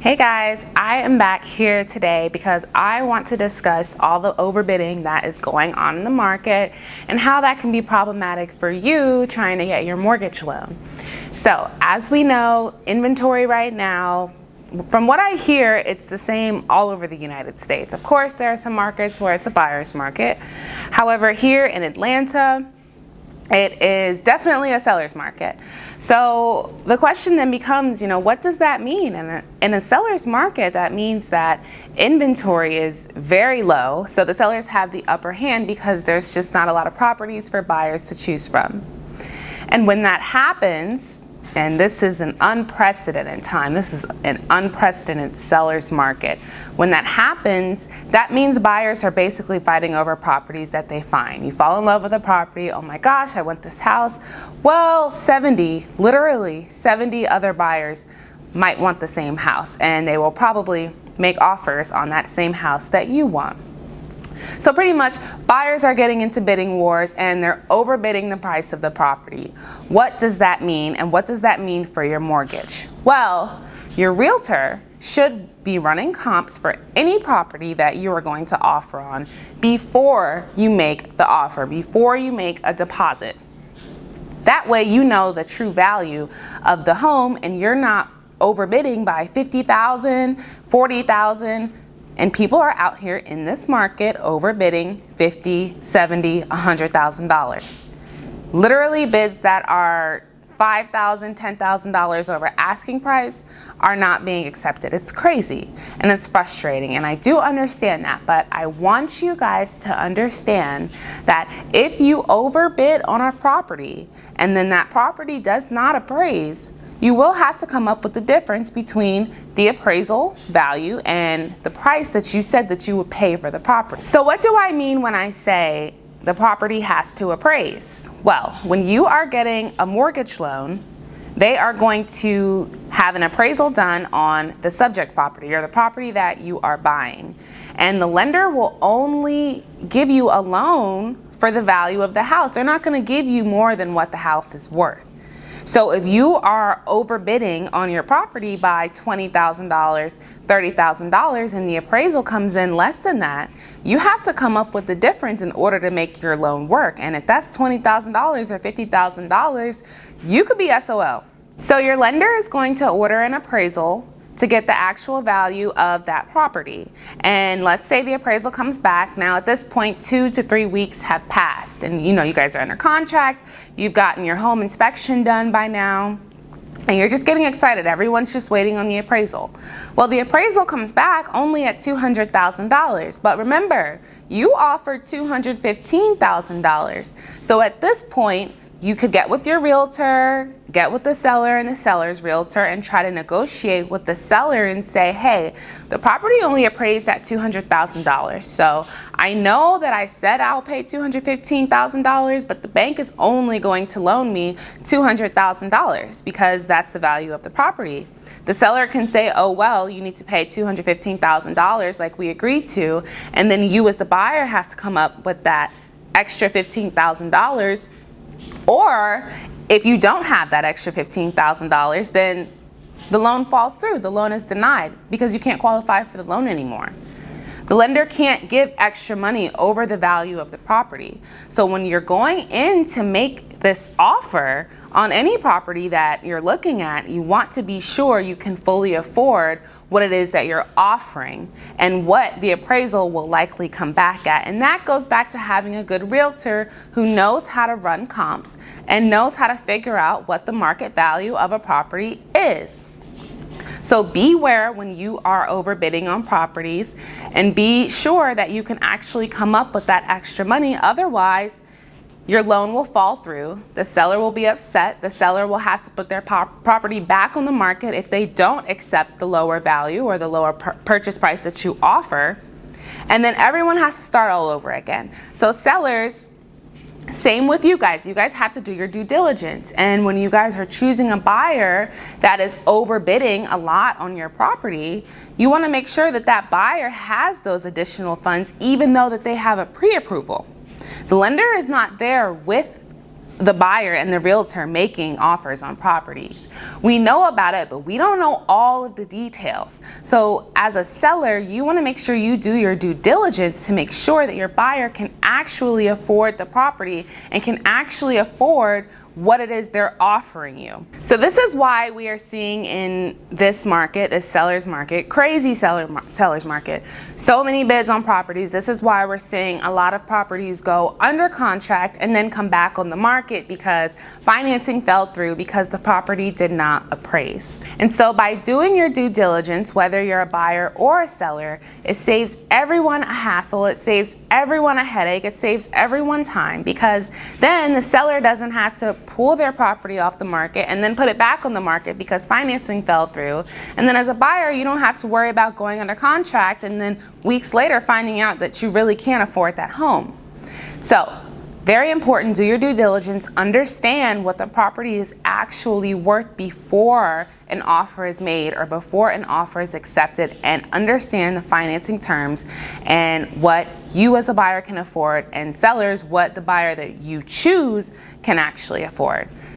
Hey guys, I am back here today because I want to discuss all the overbidding that is going on in the market and how that can be problematic for you trying to get your mortgage loan. So as we know, inventory right now, from what I hear, it's the same all over the United States. Of course, there are some markets where it's a buyer's market. However, here in Atlanta, it is definitely a seller's market. So the question then becomes, what does that mean? In a seller's market, that means that inventory is very low. So the sellers have the upper hand because there's just not a lot of properties for buyers to choose from. And when that happens, and this is an unprecedented time, this is an unprecedented seller's market. When that happens, that means buyers are basically fighting over properties that they find. You fall in love with a property, oh my gosh, I want this house. Well, literally 70 other buyers might want the same house, and they will probably make offers on that same house that you want. So pretty much, buyers are getting into bidding wars and they're overbidding the price of the property. What does that mean, and what does that mean for your mortgage? Well, your realtor should be running comps for any property that you are going to offer on before you make the offer, before you make a deposit. That way you know the true value of the home and you're not overbidding by $50,000, $40,000. And people are out here in this market overbidding $50,000, $70,000, $100,000. Literally bids that are $5,000, $10,000 over asking price are not being accepted. It's crazy and it's frustrating, and I do understand that, but I want you guys to understand that if you overbid on a property and then that property does not appraise, you will have to come up with the difference between the appraisal value and the price that you said that you would pay for the property. So what do I mean when I say the property has to appraise? Well, when you are getting a mortgage loan, they are going to have an appraisal done on the subject property or the property that you are buying. And the lender will only give you a loan for the value of the house. They're not going to give you more than what the house is worth. So if you are overbidding on your property by $20,000, $30,000, and the appraisal comes in less than that, you have to come up with the difference in order to make your loan work. And if that's $20,000 or $50,000, you could be SOL. So your lender is going to order an appraisal to get the actual value of that property. And let's say the appraisal comes back. Now at this point, 2 to 3 weeks have passed, and you guys are under contract, you've gotten your home inspection done by now, and you're just getting excited. Everyone's just waiting on the appraisal. Well, the appraisal comes back only at $200,000, but remember, you offered $215,000. So at this point, you could get with your realtor, get with the seller and the seller's realtor, and try to negotiate with the seller and say, hey, the property only appraised at $200,000. So I know that I said I'll pay $215,000, but the bank is only going to loan me $200,000 because that's the value of the property. The seller can say, oh, well, you need to pay $215,000 like we agreed to, and then you as the buyer have to come up with that extra $15,000. Or if you don't have that extra $15,000, then the loan falls through. The loan is denied because you can't qualify for the loan anymore. The lender can't give extra money over the value of the property. So when you're going in to make this offer on any property that you're looking at, you want to be sure you can fully afford what it is that you're offering and what the appraisal will likely come back at. And that goes back to having a good realtor who knows how to run comps and knows how to figure out what the market value of a property is. So beware when you are overbidding on properties, and be sure that you can actually come up with that extra money. Otherwise, your loan will fall through. The seller will be upset. The seller will have to put their property back on the market if they don't accept the lower value or the lower purchase price that you offer. And then everyone has to start all over again. So sellers, same with you guys. You guys have to do your due diligence. And when you guys are choosing a buyer that is overbidding a lot on your property, you want to make sure that that buyer has those additional funds, even though that they have a pre-approval. The lender is not there with the buyer and the realtor making offers on properties. We know about it, but we don't know all of the details. So as a seller, you want to make sure you do your due diligence to make sure that your buyer can actually afford the property and can actually afford what it is they're offering you. So this is why we are seeing in this market, this seller's market, crazy seller's market, so many bids on properties. This is why we're seeing a lot of properties go under contract and then come back on the market because financing fell through because the property did not appraise. And so by doing your due diligence, whether you're a buyer or a seller, it saves everyone a hassle, it saves everyone a headache, it saves everyone time, because then the seller doesn't have to pull their property off the market and then put it back on the market because financing fell through. And then as a buyer, you don't have to worry about going under contract and then weeks later finding out that you really can't afford that home. So very important, do your due diligence, understand what the property is actually worth before an offer is made or before an offer is accepted, and understand the financing terms and what you as a buyer can afford, and sellers, what the buyer that you choose can actually afford.